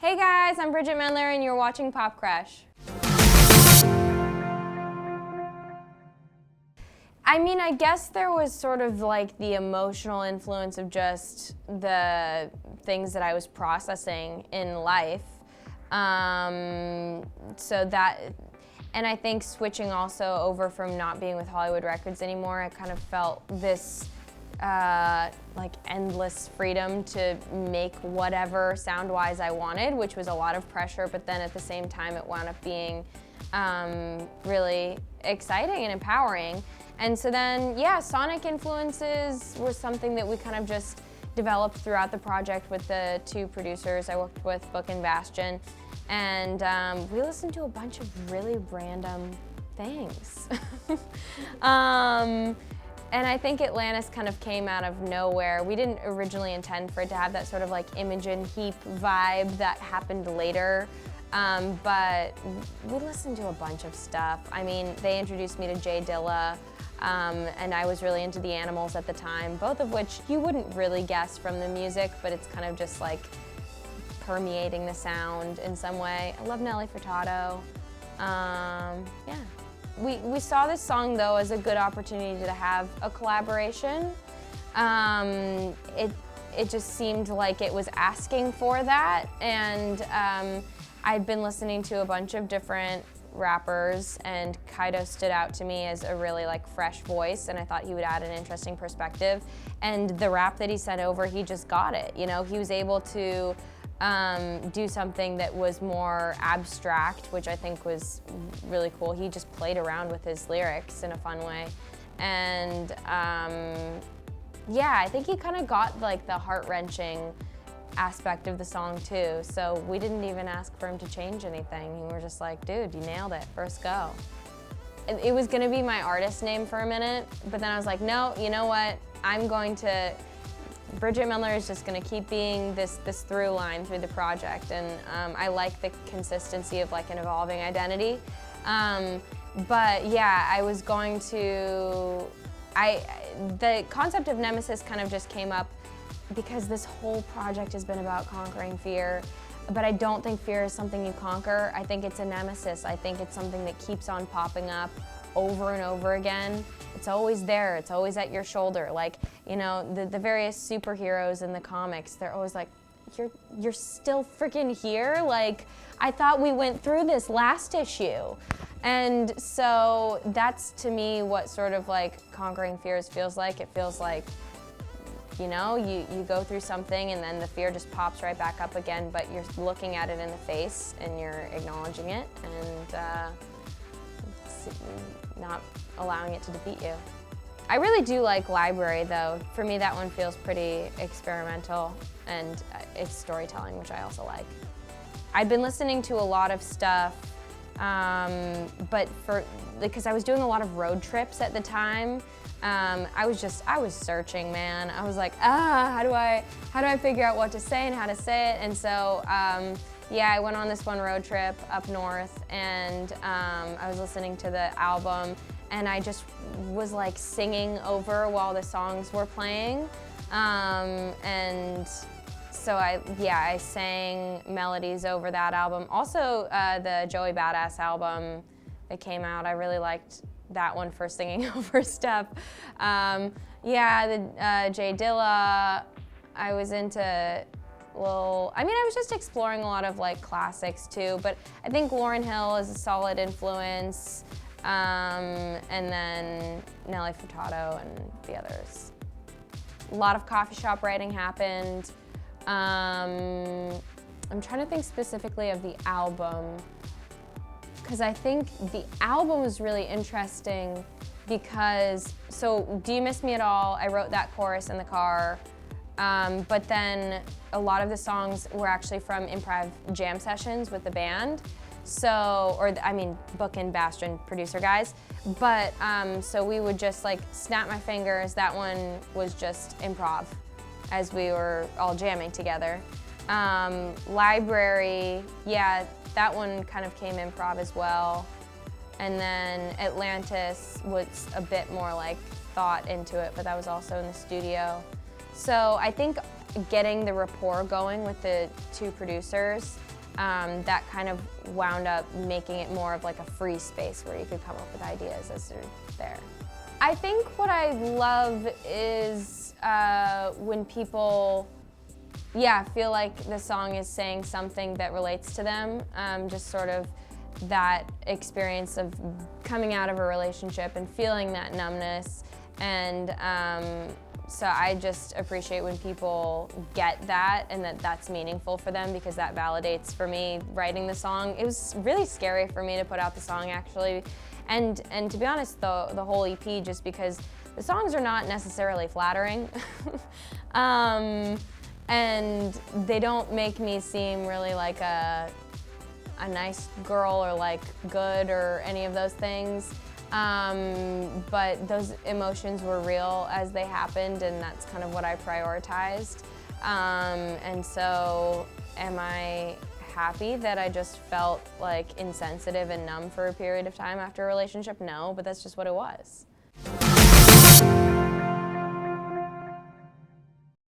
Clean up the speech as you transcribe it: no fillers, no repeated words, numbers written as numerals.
Hey guys, I'm Bridgit Mendler and you're watching Pop Crush. I mean, I guess there was sort of like the emotional influence of just the things that I was processing in life. So that, and I think switching also over from not being with Hollywood Records anymore, I kind of felt this like endless freedom to make whatever sound-wise I wanted, which was a lot of pressure, but then at the same time it wound up being really exciting and empowering. And so then, yeah, sonic influences were something that we kind of just developed throughout the project with the two producers I worked with, Book and Bastion, and we listened to a bunch of really random things. And I think Atlantis kind of came out of nowhere. We didn't originally intend for it to have that sort of like Imogen Heap vibe that happened later, but we listened to a bunch of stuff. I mean, they introduced me to Jay Dilla, and I was really into the Animals at the time, both of which you wouldn't really guess from the music, but it's kind of just like permeating the sound in some way. I love Nelly Furtado. Yeah. We saw this song, though, as a good opportunity to have a collaboration. It just seemed like it was asking for that, and I'd been listening to a bunch of different rappers, and Kaido stood out to me as a really like fresh voice, and I thought he would add an interesting perspective. And the rap that he sent over, he just got it. You know, he was able to do something that was more abstract, which I think was really cool. He just played around with his lyrics in a fun way. And yeah, I think he kind of got like the heart-wrenching aspect of the song too. So we didn't even ask for him to change anything. We were just like, dude, you nailed it, first go. It was gonna be my artist name for a minute, but then I was like, no, you know what? Bridgit Mendler is just going to keep being this through line through the project, and I like the consistency of like an evolving identity. But yeah, I was going to, the concept of Nemesis kind of just came up because this whole project has been about conquering fear, but I don't think fear is something you conquer. I think it's a nemesis. I think it's something that keeps on popping up over and over again. It's always there, it's always at your shoulder. Like, you know, the various superheroes in the comics, they're always like, you're still freaking here? Like, I thought we went through this last issue. And so that's to me what sort of like conquering fears feels like. It feels like, you know, you go through something and then the fear just pops right back up again, but you're looking at it in the face and you're acknowledging it and not allowing it to defeat you. I really do like Library though. For me, that one feels pretty experimental, and it's storytelling, which I also like. I'd been listening to a lot of stuff, but because I was doing a lot of road trips at the time, I was searching, man. I was like, how do I figure out what to say and how to say it? And so, yeah, I went on this one road trip up north, and I was listening to the album, and I just was like singing over while the songs were playing. And so I sang melodies over that album. Also, the Joey Badass album that came out, I really liked that one for singing over stuff. Yeah, the Jay Dilla, I was into I was just exploring a lot of like classics too, but I think Lauryn Hill is a solid influence, and then Nelly Furtado and the others. A lot of coffee shop writing happened. I'm trying to think specifically of the album, because I think the album was really interesting because, so Do You Miss Me at All, I wrote that chorus in the car, but then a lot of the songs were actually from improv jam sessions with the band. So, Book and Bastion producer guys. But, so we would just like snap my fingers. That one was just improv as we were all jamming together. Library, yeah, that one kind of came improv as well. And then Atlantis was a bit more like thought into it, but that was also in the studio. So I think getting the rapport going with the two producers, that kind of wound up making it more of like a free space where you could come up with ideas as they're there. I think what I love is when people, feel like the song is saying something that relates to them, just sort of that experience of coming out of a relationship and feeling that numbness. And so I just appreciate when people get that and that that's meaningful for them, because that validates for me writing the song. It was really scary for me to put out the song, actually. And to be honest, the whole EP, just because the songs are not necessarily flattering. And they don't make me seem really like a nice girl or like good or any of those things. But those emotions were real as they happened, and that's kind of what I prioritized. And so am I happy that I just felt like insensitive and numb for a period of time after a relationship? No, but that's just what it was.